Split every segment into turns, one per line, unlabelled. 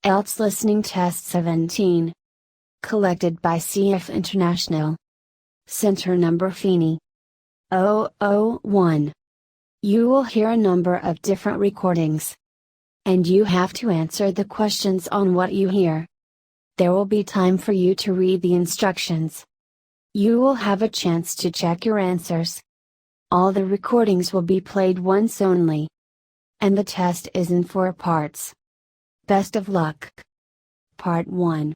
IELTS Listening Test 17. Collected by CF International. Center number Feeney 001. You will hear a number of different recordings. And you have to answer the questions on what you hear. There will be time for you to read the instructions. You will have a chance to check your answers. All the recordings will be played once only. And the test is in 4 parts. Best of luck. Part 1.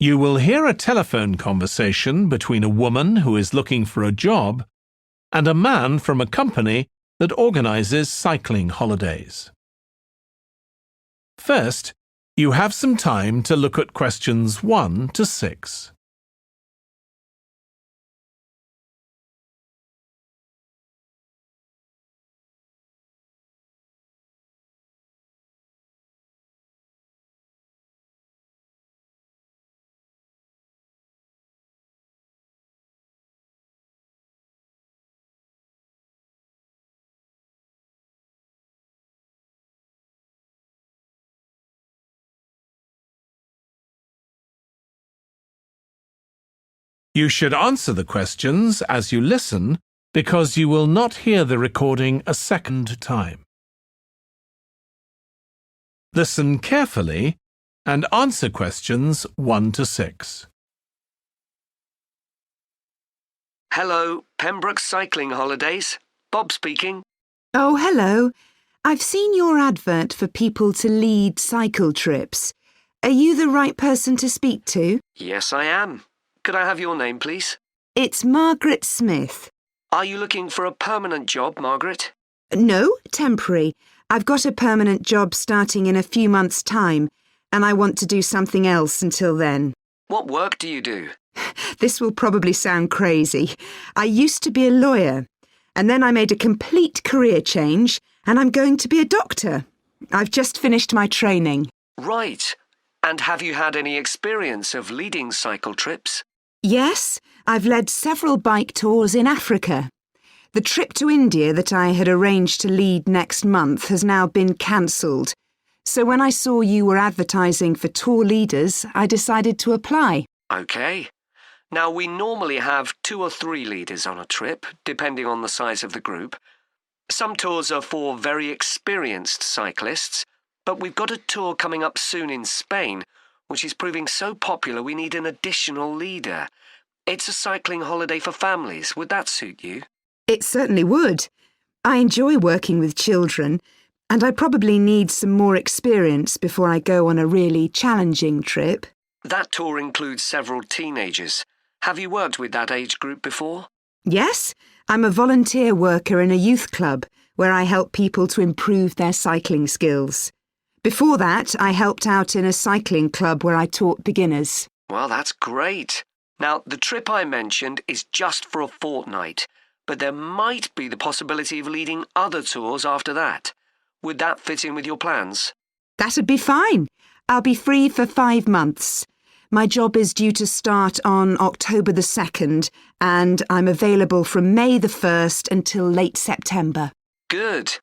You will hear a telephone conversation between a woman who is looking for a job and a man from a company that organizes cycling holidays. First, you have some time to look at questions 1 to 6. You should answer the questions as you listen because you will not hear the recording a second time. Listen carefully and answer questions 1 to 6.
Hello, Pembroke Cycling Holidays. Bob speaking.
Oh, hello. I've seen your advert for people to lead cycle trips. Are you the right person to speak to?
Yes, I am. Could I have your name, please?
It's Margaret Smith.
Are you looking for a permanent job, Margaret?
No, temporary. I've got a permanent job starting in a few months' time, and I want to do something else until then.
What work do you do?
This will probably sound crazy. I used to be a lawyer, and then I made a complete career change, and I'm going to be a doctor. I've just finished my training.
Right. And have you had any experience of leading cycle trips?
Yes, I've led several bike tours in Africa. The trip to India that I had arranged to lead next month has now been cancelled. So when I saw you were advertising for tour leaders, I decided to apply.
OK. Now, we normally have 2 or 3 leaders on a trip, depending on the size of the group. Some tours are for very experienced cyclists, but we've got a tour coming up soon in Spain, which is proving so popular we need an additional leader. It's a cycling holiday for families. Would that suit you?
It certainly would. I enjoy working with children, and I probably need some more experience before I go on a really challenging trip.
That tour includes several teenagers. Have you worked with that age group before?
Yes, I'm a volunteer worker in a youth club where I help people to improve their cycling skills. Before that, I helped out in a cycling club where I taught beginners.
Well, that's great. Now, the trip I mentioned is just for a fortnight, but there might be the possibility of leading other tours after that. Would that fit in with your plans?
That'd be fine. I'll be free for 5 months. My job is due to start on October the 2nd, and I'm available from May the 1st until late September.
Good.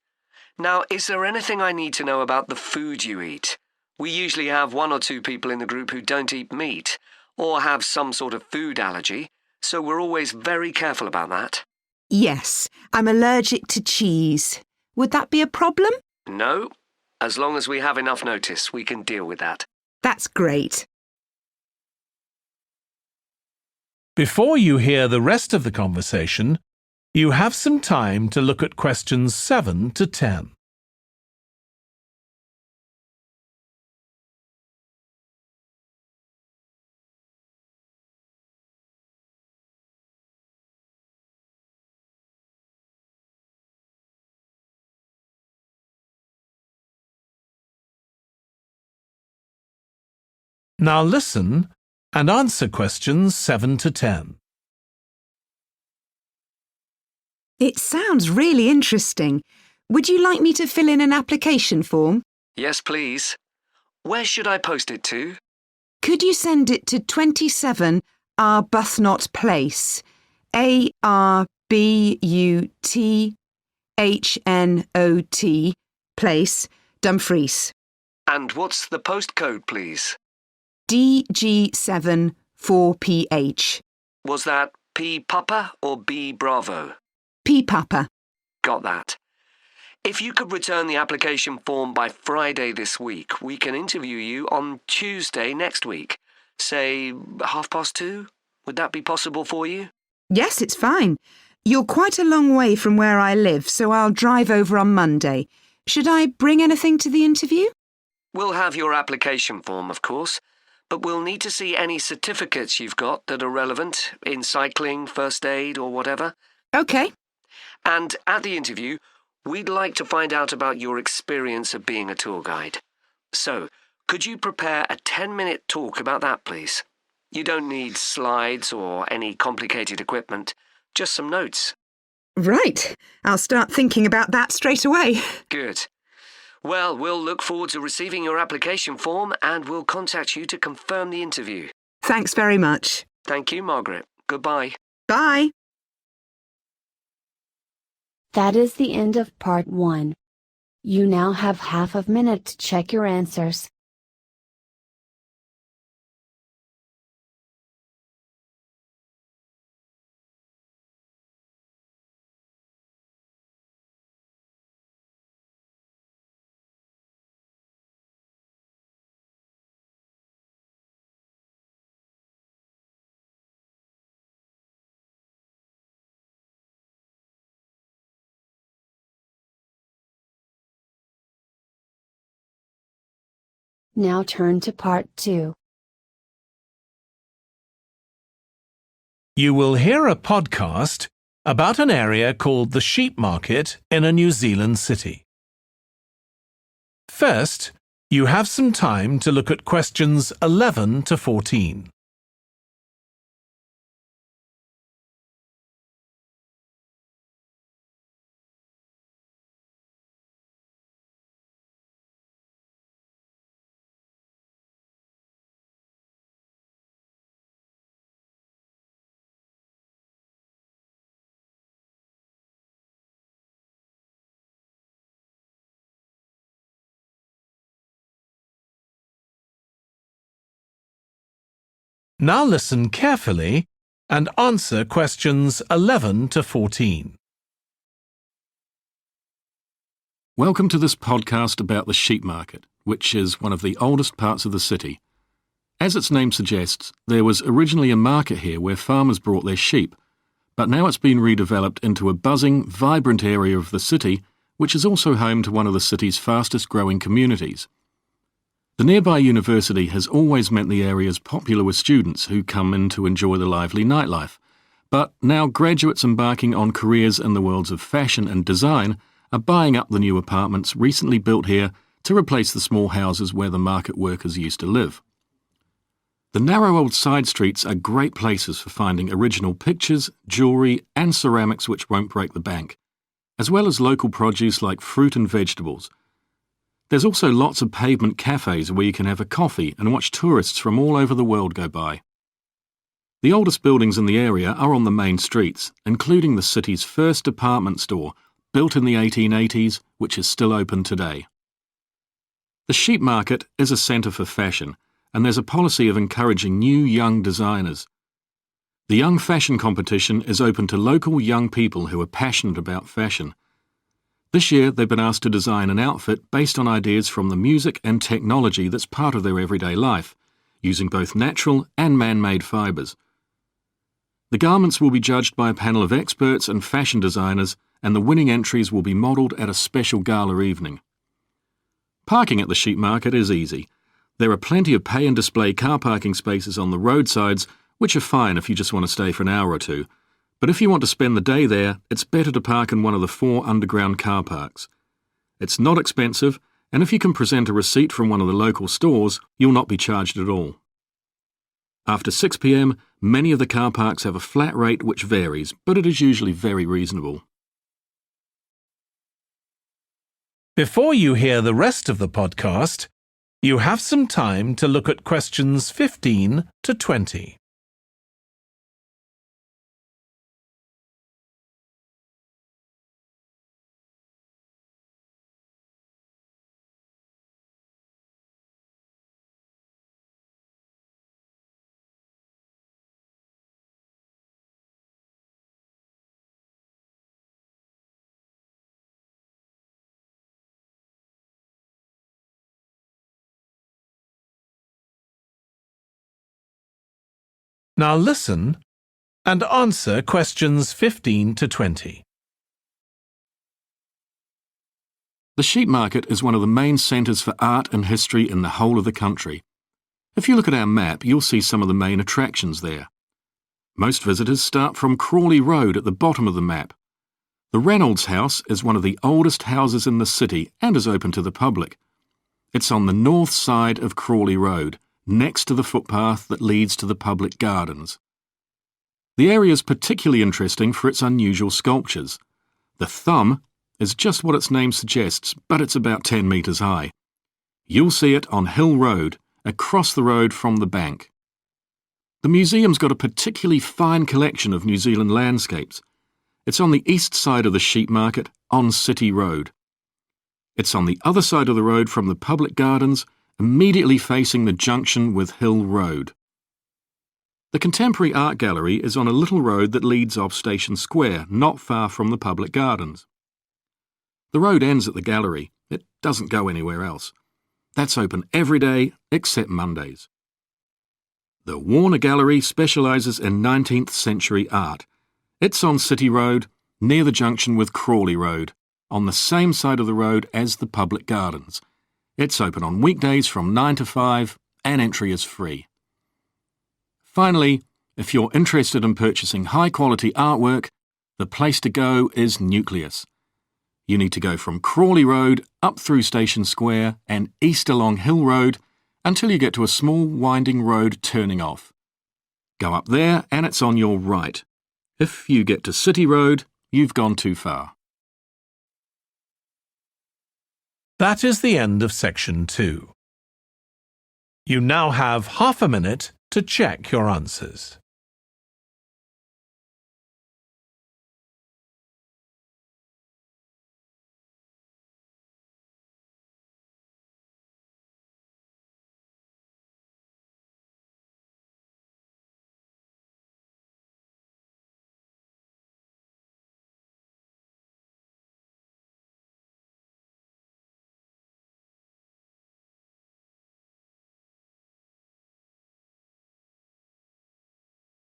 Now, is there anything I need to know about the food you eat? We usually have 1 or 2 people in the group who don't eat meat or have some sort of food allergy, so we're always very careful about that.
Yes, I'm allergic to cheese. Would that be a problem?
No. As long as we have enough notice, we can deal with that.
That's great.
Before you hear the rest of the conversation, you have some time to look at questions 7 to 10. Now listen and answer questions 7 to 10.
It sounds really interesting. Would you like me to fill in an application form?
Yes, please. Where should I post it to?
Could you send it to 27 Arbuthnot Place, Arbuthnot, Place, Dumfries.
And what's the postcode, please?
DG7 4PH.
Was that P Papa or B Bravo?
P Papa.
Got that. If you could return the application form by Friday this week, we can interview you on Tuesday next week. Say 2:30? Would that be possible for you?
Yes, it's fine. You're quite a long way from where I live, so I'll drive over on Monday. Should I bring anything to the interview?
We'll have your application form, of course, but we'll need to see any certificates you've got that are relevant in cycling, first aid, or whatever.
OK.
And at the interview, we'd like to find out about your experience of being a tour guide. So, could you prepare a 10-minute talk about that, please? You don't need slides or any complicated equipment, just some notes.
Right. I'll start thinking about that straight away.
Good. Well, we'll look forward to receiving your application form and we'll contact you to confirm the interview.
Thanks very much.
Thank you, Margaret. Goodbye.
Bye.
That is the end of part 1. You now have half a minute to check your answers. Now turn to part 2.
You will hear a podcast about an area called the Sheep Market in a New Zealand city. First, you have some time to look at questions 11 to 14. Now listen carefully and answer questions 11 to 14.
Welcome to this podcast about the sheep market, which is one of the oldest parts of the city. As its name suggests, there was originally a market here where farmers brought their sheep, but now it's been redeveloped into a buzzing, vibrant area of the city, which is also home to one of the city's fastest growing communities. The nearby university has always meant the area is popular with students who come in to enjoy the lively nightlife, but now graduates embarking on careers in the worlds of fashion and design are buying up the new apartments recently built here to replace the small houses where the market workers used to live. The narrow old side streets are great places for finding original pictures, jewellery and ceramics which won't break the bank, as well as local produce like fruit and vegetables. There's also lots of pavement cafes where you can have a coffee and watch tourists from all over the world go by. The oldest buildings in the area are on the main streets, including the city's first department store, built in the 1880s, which is still open today. The sheep market is a centre for fashion, and there's a policy of encouraging new young designers. The Young Fashion Competition is open to local young people who are passionate about fashion. This year, they've been asked to design an outfit based on ideas from the music and technology that's part of their everyday life, using both natural and man-made fibres. The garments will be judged by a panel of experts and fashion designers, and the winning entries will be modelled at a special gala evening. Parking at the sheep market is easy. There are plenty of pay and display car parking spaces on the roadsides, which are fine if you just want to stay for an hour or two. But if you want to spend the day there, it's better to park in one of the 4 underground car parks. It's not expensive, and if you can present a receipt from one of the local stores, you'll not be charged at all. After 6 p.m, many of the car parks have a flat rate which varies, but it is usually very reasonable.
Before you hear the rest of the podcast, you have some time to look at questions 15 to 20. Now listen and answer questions 15 to 20.
The sheep market is one of the main centres for art and history in the whole of the country. If you look at our map, you'll see some of the main attractions there. Most visitors start from Crawley Road at the bottom of the map. The Reynolds House is one of the oldest houses in the city and is open to the public. It's on the north side of Crawley Road, next to the footpath that leads to the public gardens. The area is particularly interesting for its unusual sculptures. The thumb is just what its name suggests, but it's about 10 metres high. You'll see it on Hill Road, across the road from the bank. The museum's got a particularly fine collection of New Zealand landscapes. It's on the east side of the sheep market, on City Road. It's on the other side of the road from the public gardens, immediately facing the junction with Hill Road. The Contemporary Art Gallery is on a little road that leads off Station Square, not far from the public gardens. The road ends at the gallery. It doesn't go anywhere else. That's open every day except Mondays. The Warner Gallery specialises in 19th century art. It's on City Road, near the junction with Crawley Road, on the same side of the road as the public gardens. It's open on weekdays from 9 to 5 and entry is free. Finally, if you're interested in purchasing high-quality artwork, the place to go is Nucleus. You need to go from Crawley Road up through Station Square and east along Hill Road until you get to a small winding road turning off. Go up there and it's on your right. If you get to City Road, you've gone too far.
That is the end of section 2. You now have half a minute to check your answers.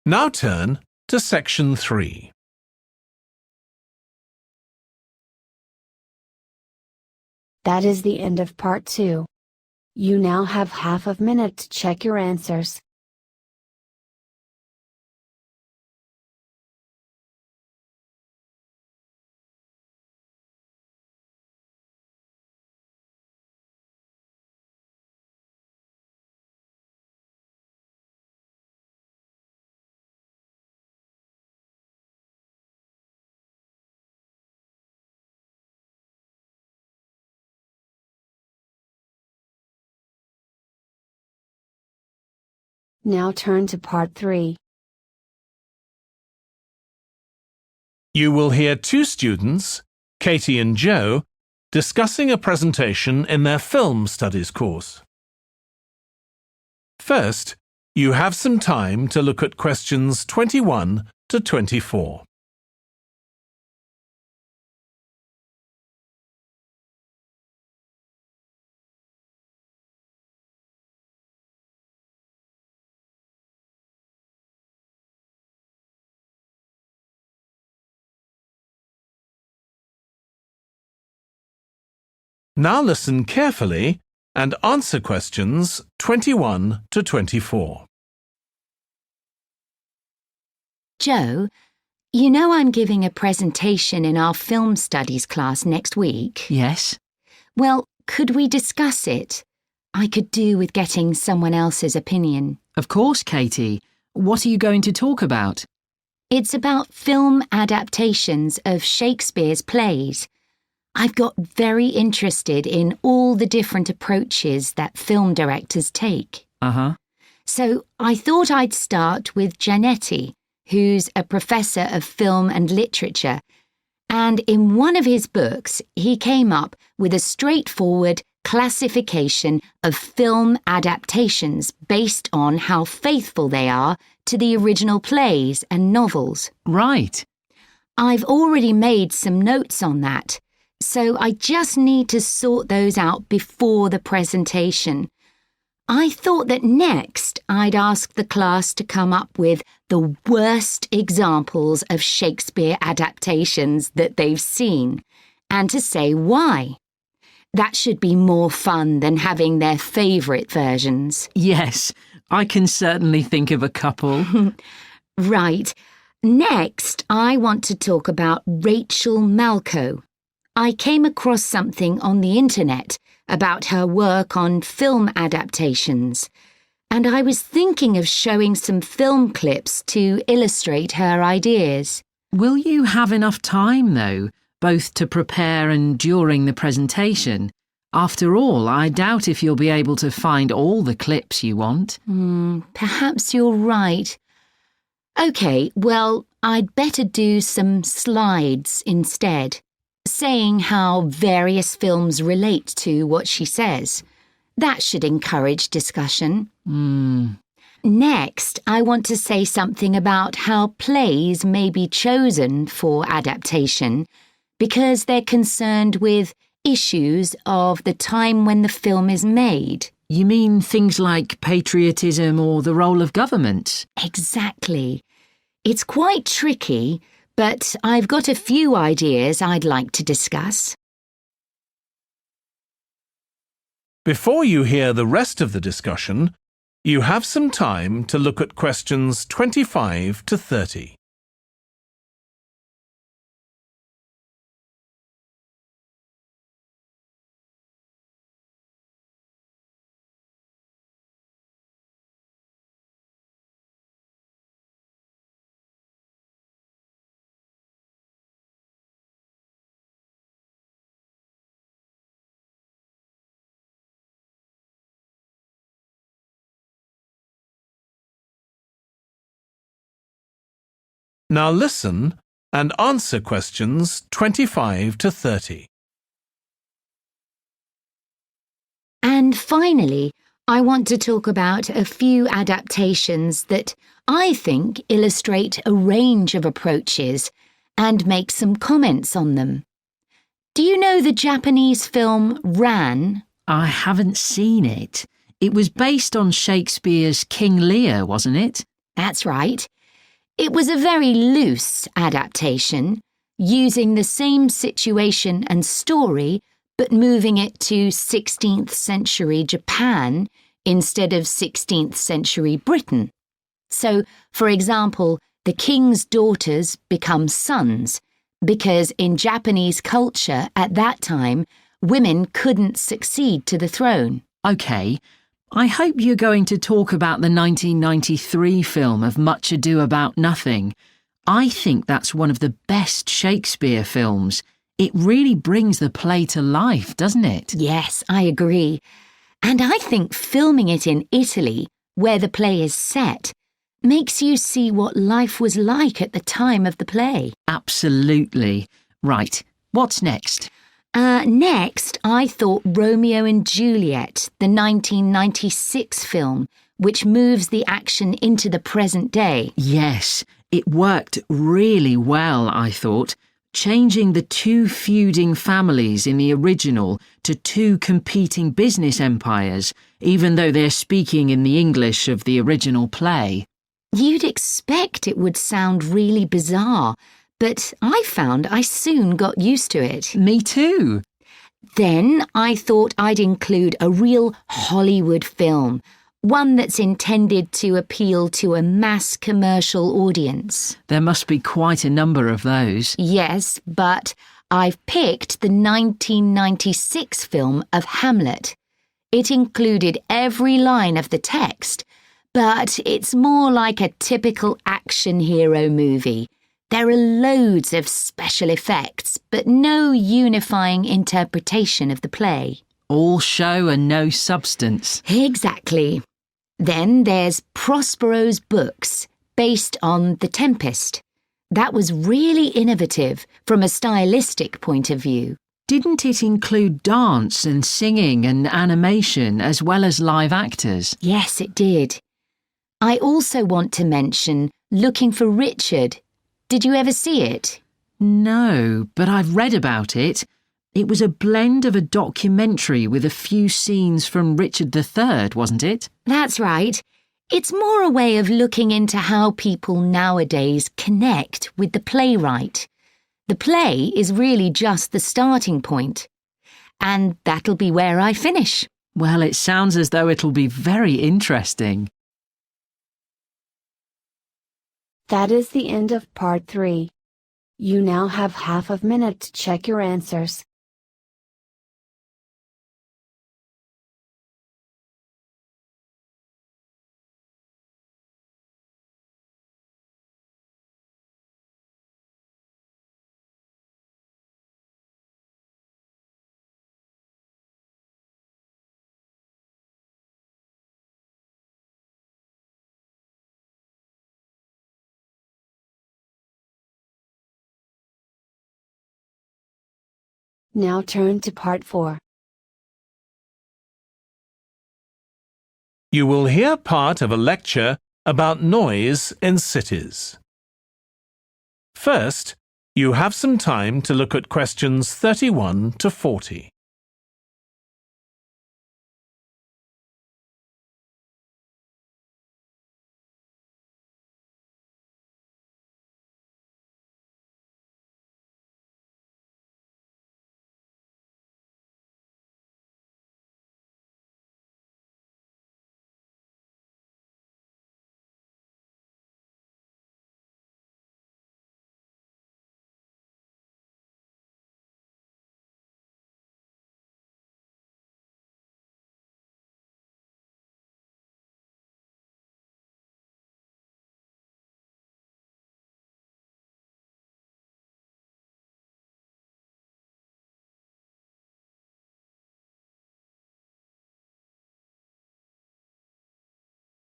Now turn to section 3.
That is the end of part 2. You now have half a minute to check your answers. Now turn to part 3.
You will hear two students, Katie and Joe, discussing a presentation in their film studies course. First, you have some time to look at questions 21 to 24. Now listen carefully and answer questions 21 to 24.
Joe, you know I'm giving a presentation in our film studies class next week.
Yes.
Well, could we discuss it? I could do with getting someone else's opinion.
Of course, Katie. What are you going to talk about?
It's about film adaptations of Shakespeare's plays. I've got very interested in all the different approaches that film directors take. So I thought I'd start with Giannetti, who's a professor of film and literature, and in one of his books he came up with a straightforward classification of film adaptations based on how faithful they are to the original plays and novels.
Right.
I've already made some notes on that, so I just need to sort those out before the presentation. I thought that next I'd ask the class to come up with the worst examples of Shakespeare adaptations that they've seen, and to say why. That should be more fun than having their favourite versions.
Yes, I can certainly think of a couple.
Right. Next, I want to talk about Rachel Malco. I came across something on the internet about her work on film adaptations, and I was thinking of showing some film clips to illustrate her ideas.
Will you have enough time, though, both to prepare and during the presentation? After all, I doubt if you'll be able to find all the clips you want.
Perhaps you're right. OK, well, I'd better do some slides instead, saying how various films relate to what she says. That should encourage discussion. Next, I want to say something about how plays may be chosen for adaptation because they're concerned with issues of the time when the film is made.
You mean things like patriotism or the role of government?
Exactly. It's quite tricky, but I've got a few ideas I'd like to discuss.
Before you hear the rest of the discussion, you have some time to look at questions 25 to 30. Now listen and answer questions 25 to 30.
And finally, I want to talk about a few adaptations that I think illustrate a range of approaches and make some comments on them. Do you know the Japanese film Ran?
I haven't seen it. It was based on Shakespeare's King Lear, wasn't it?
That's right. It was a very loose adaptation, using the same situation and story, but moving it to 16th century Japan instead of 16th century Britain. So, for example, the king's daughters become sons, because in Japanese culture at that time, women couldn't succeed to the throne.
OK. I hope you're going to talk about the 1993 film of Much Ado About Nothing. I think that's one of the best Shakespeare films. It really brings the play to life, doesn't it?
Yes, I agree. And I think filming it in Italy, where the play is set, makes you see what life was like at the time of the play.
Absolutely. Right, what's next?
Next, I thought Romeo and Juliet, the 1996 film, which moves the action into the present day.
Yes, it worked really well, I thought, changing the two feuding families in the original to two competing business empires, even though they're speaking in the English of the original play.
You'd expect it would sound really bizarre, but I found I soon got used to it.
Me too.
Then I thought I'd include a real Hollywood film, one that's intended to appeal to a mass commercial audience.
There must be quite a number of those.
Yes, but I've picked the 1996 film of Hamlet. It included every line of the text, but it's more like a typical action hero movie. There are loads of special effects, but no unifying interpretation of the play.
All show and no substance.
Exactly. Then there's Prospero's books, based on The Tempest. That was really innovative from a stylistic point of view.
Didn't it include dance and singing and animation as well as live actors?
Yes, it did. I also want to mention Looking for Richard. Did you ever see it?
No, but I've read about it. It was a blend of a documentary with a few scenes from Richard III, wasn't it?
That's right. It's more a way of looking into how people nowadays connect with the playwright. The play is really just the starting point. And that'll be where I finish.
Well, it sounds as though it'll be very interesting.
That is the end of part 3. You now have half a minute to check your answers. Now turn to part 4.
You will hear part of a lecture about noise in cities. First, you have some time to look at questions 31 to 40.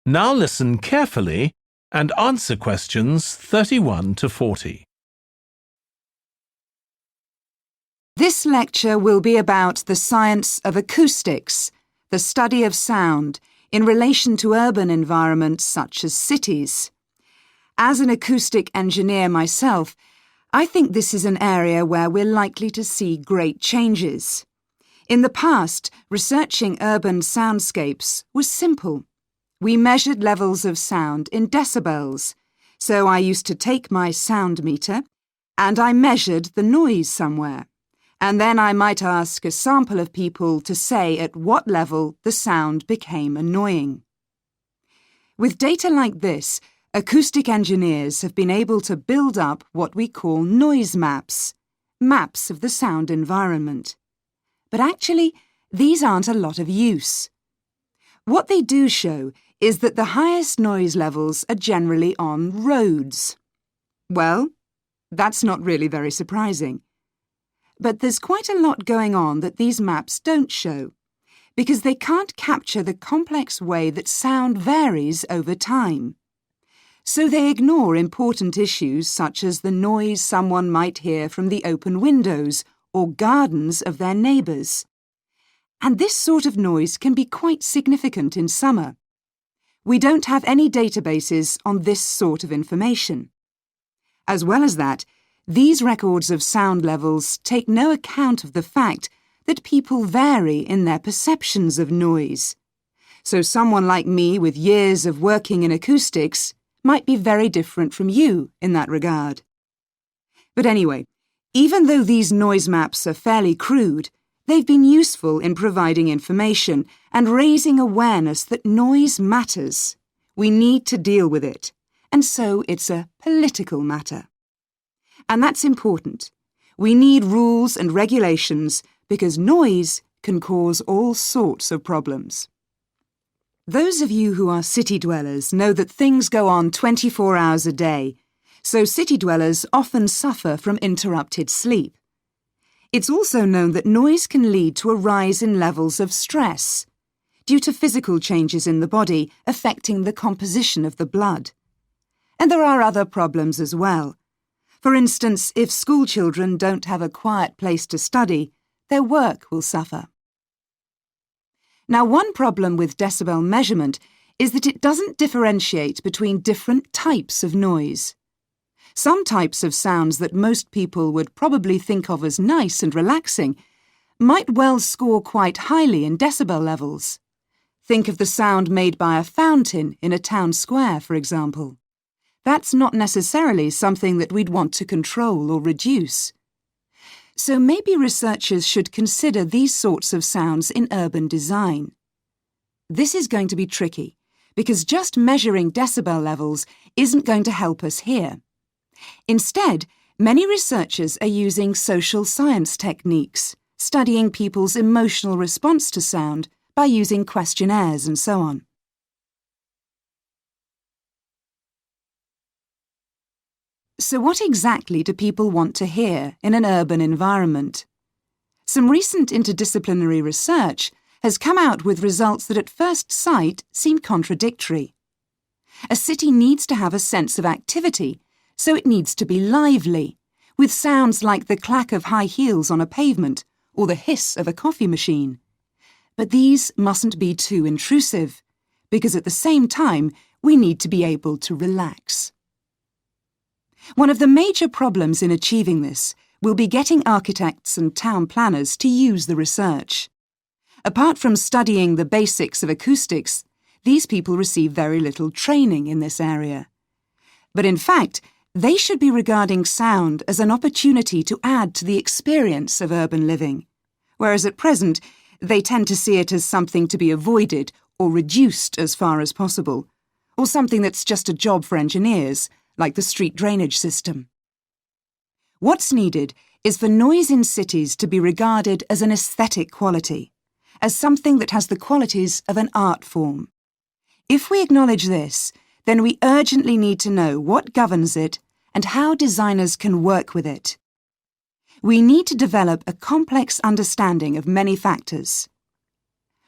Now listen carefully and answer questions 31 to 40.
This lecture will be about the science of acoustics, the study of sound, in relation to urban environments such as cities. As an acoustic engineer myself, I think this is an area where we're likely to see great changes. In the past, researching urban soundscapes was simple. We measured levels of sound in decibels, so I used to take my sound meter and I measured the noise somewhere, and then I might ask a sample of people to say at what level the sound became annoying. With data like this, acoustic engineers have been able to build up what we call noise maps, maps of the sound environment. But actually, these aren't a lot of use. What they do show is that the highest noise levels are generally on roads. Well, that's not really very surprising. But there's quite a lot going on that these maps don't show, because they can't capture the complex way that sound varies over time. So they ignore important issues such as the noise someone might hear from the open windows or gardens of their neighbours. And this sort of noise can be quite significant in summer. We don't have any databases on this sort of information. As well as that, these records of sound levels take no account of the fact that people vary in their perceptions of noise. So someone like me with years of working in acoustics might be very different from you in that regard. But anyway, even though these noise maps are fairly crude, they've been useful in providing information and raising awareness that noise matters. We need to deal with it, and so it's a political matter. And that's important. We need rules and regulations because noise can cause all sorts of problems. Those of you who are city dwellers know that things go on 24 hours a day, so city dwellers often suffer from interrupted sleep. It's also known that noise can lead to a rise in levels of stress due to physical changes in the body affecting the composition of the blood. And there are other problems as well. For instance, if school children don't have a quiet place to study, their work will suffer. Now, one problem with decibel measurement is that it doesn't differentiate between different types of noise. Some types of sounds that most people would probably think of as nice and relaxing might well score quite highly in decibel levels. Think of the sound made by a fountain in a town square, for example. That's not necessarily something that we'd want to control or reduce. So maybe researchers should consider these sorts of sounds in urban design. This is going to be tricky, because just measuring decibel levels isn't going to help us here. Instead, many researchers are using social science techniques, studying people's emotional response to sound by using questionnaires and so on. So what exactly do people want to hear in an urban environment? Some recent interdisciplinary research has come out with results that at first sight seem contradictory. A city needs to have a sense of activity, so it needs to be lively, with sounds like the clack of high heels on a pavement or the hiss of a coffee machine. But these mustn't be too intrusive, because at the same time we need to be able to relax. One of the major problems in achieving this will be getting architects and town planners to use the research. Apart from studying the basics of acoustics, these people receive very little training in this area. But in fact, they should be regarding sound as an opportunity to add to the experience of urban living, whereas at present they tend to see it as something to be avoided or reduced as far as possible, or something that's just a job for engineers, like the street drainage system. What's needed is for noise in cities to be regarded as an aesthetic quality, as something that has the qualities of an art form. If we acknowledge this, then we urgently need to know what governs it and how designers can work with it. We need to develop a complex understanding of many factors.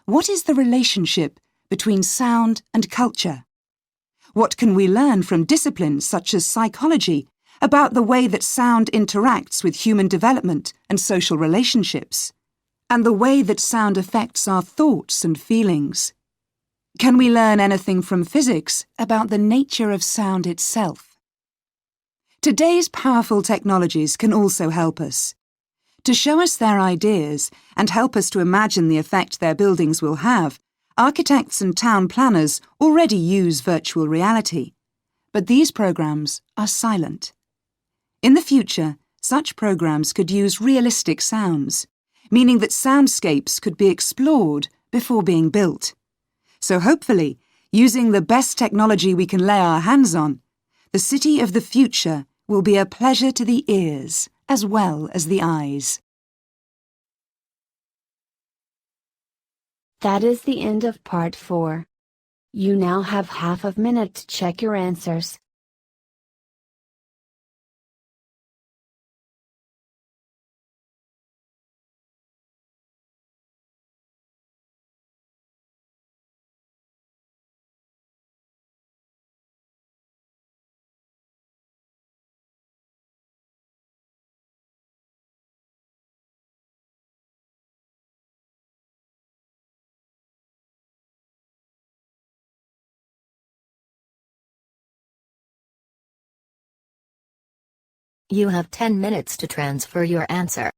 What is the relationship between sound and culture? What can we learn from disciplines such as psychology about the way that sound interacts with human development and social relationships, and the way that sound affects our thoughts and feelings? Can we learn anything from physics about the nature of sound itself? Today's powerful technologies can also help us. To show us their ideas and help us to imagine the effect their buildings will have, architects and town planners already use virtual reality. But these programs are silent. In the future, such programs could use realistic sounds, meaning that soundscapes could be explored before being built. So hopefully, using the best technology we can lay our hands on, the city of the future will be a pleasure to the ears as well as the eyes.
That is the end of part 4. You now have half a minute to check your answers.
You have 10 minutes to transfer your answer.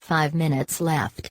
5 minutes left.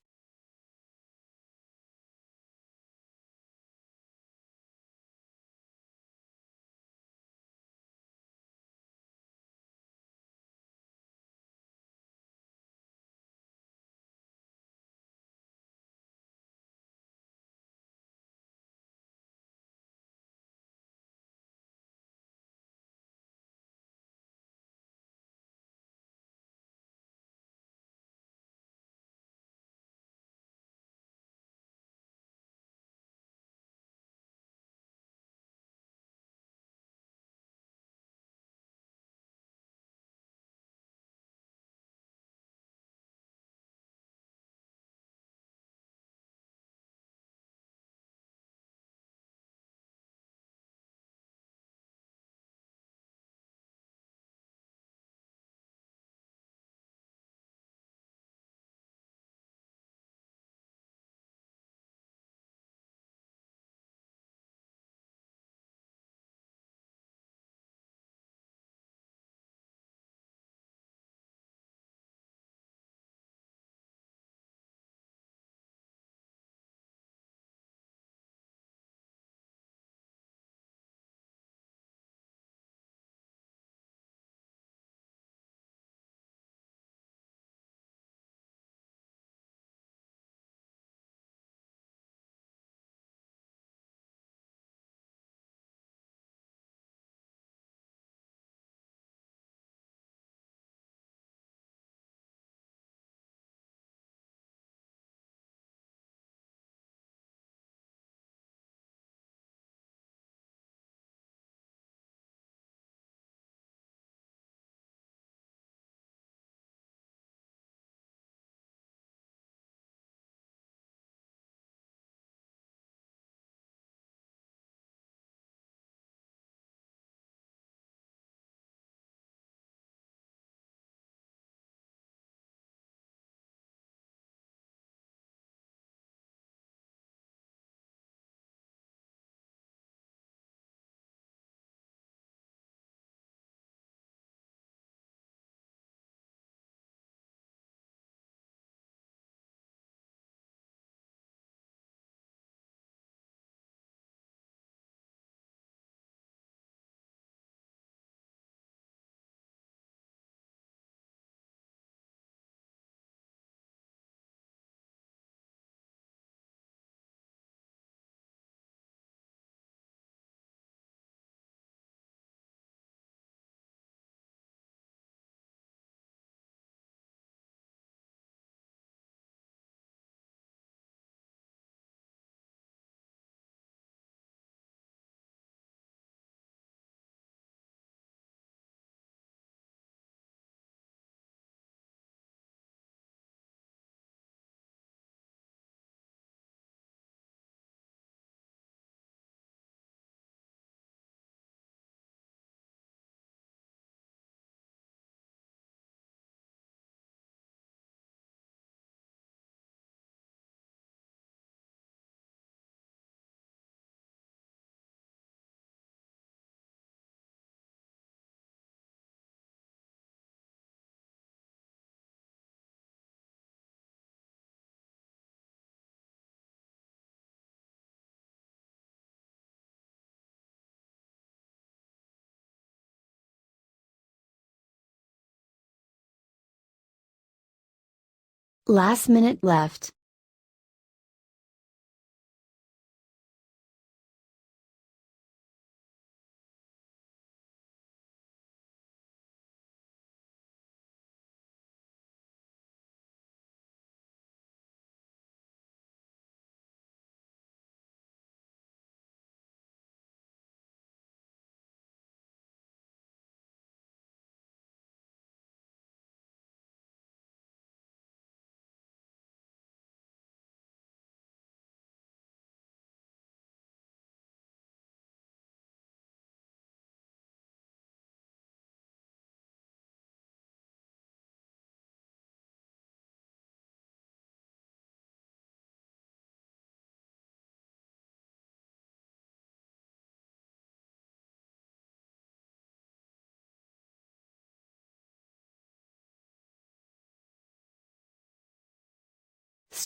Last minute left.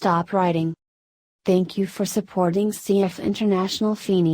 stop writing. Thank you for supporting CF International Feeney.